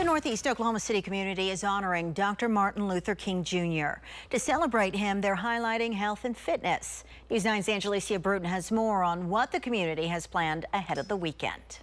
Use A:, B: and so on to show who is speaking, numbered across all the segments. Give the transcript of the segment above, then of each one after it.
A: Northeast Oklahoma City community is honoring Dr. Martin Luther King Jr. To celebrate him, they're highlighting health and fitness. News 9's Angelicia Bruton has more on what the community has planned ahead of the weekend.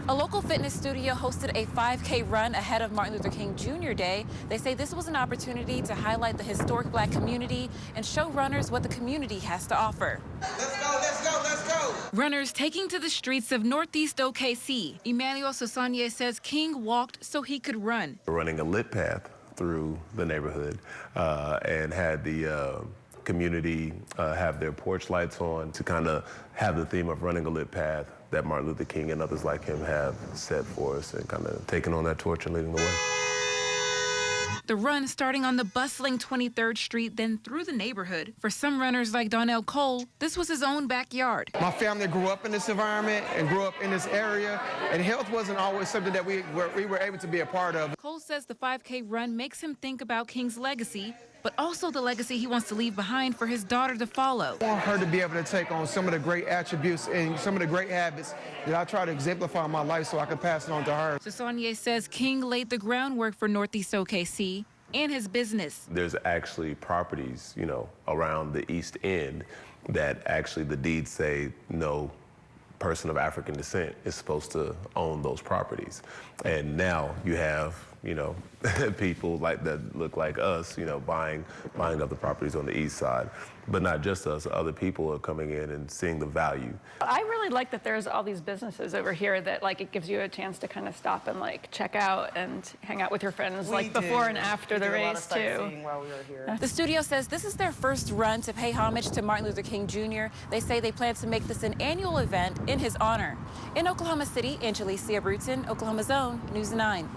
B: A local fitness studio hosted a 5K run ahead of Martin Luther King Jr. Day. They say this was an opportunity to highlight the historic Black community and show runners what the community has to offer.
C: Let's go, let's go, let's go!
B: Runners taking to the streets of Northeast OKC. Emmanuel Sosanye says King walked so he could run.
D: Running a lit path through the neighborhood and had the community have their porch lights on to kind of have the theme of running a lit path that Martin Luther King and others like him have set for us, and kind of taking on that torch and leading the way.
B: The run starting on the bustling 23rd Street, then through the neighborhood. For some runners like Donnell Cole, this was his own backyard.
E: My family grew up in this environment and grew up in this area, and health wasn't always something that we were able to be a part of.
B: Cole says the 5K run makes him think about King's legacy, but also the legacy he wants to leave behind for his daughter to follow.
E: I want her to be able to take on some of the great attributes and some of the great habits that I try to exemplify in my life so I can pass it on to her.
B: Sosanye says King laid the groundwork for Northeast OKC and his business.
D: There's actually properties, around the East End that actually the deeds say no person of African descent is supposed to own those properties. And now you have, people like that look like us, buying up the properties on the east side. But not just us, other people are coming in and seeing the value.
F: I really like that there's all these businesses over here that it gives you a chance to kind of stop and check out and hang out with your friends before and after the race too.
G: While we were here.
B: The studio says this is their first run to pay homage to Martin Luther King Jr. They say they plan to make this an annual event in his honor. In Oklahoma City, Angelicia Bruton, Oklahoma's Own, News 9.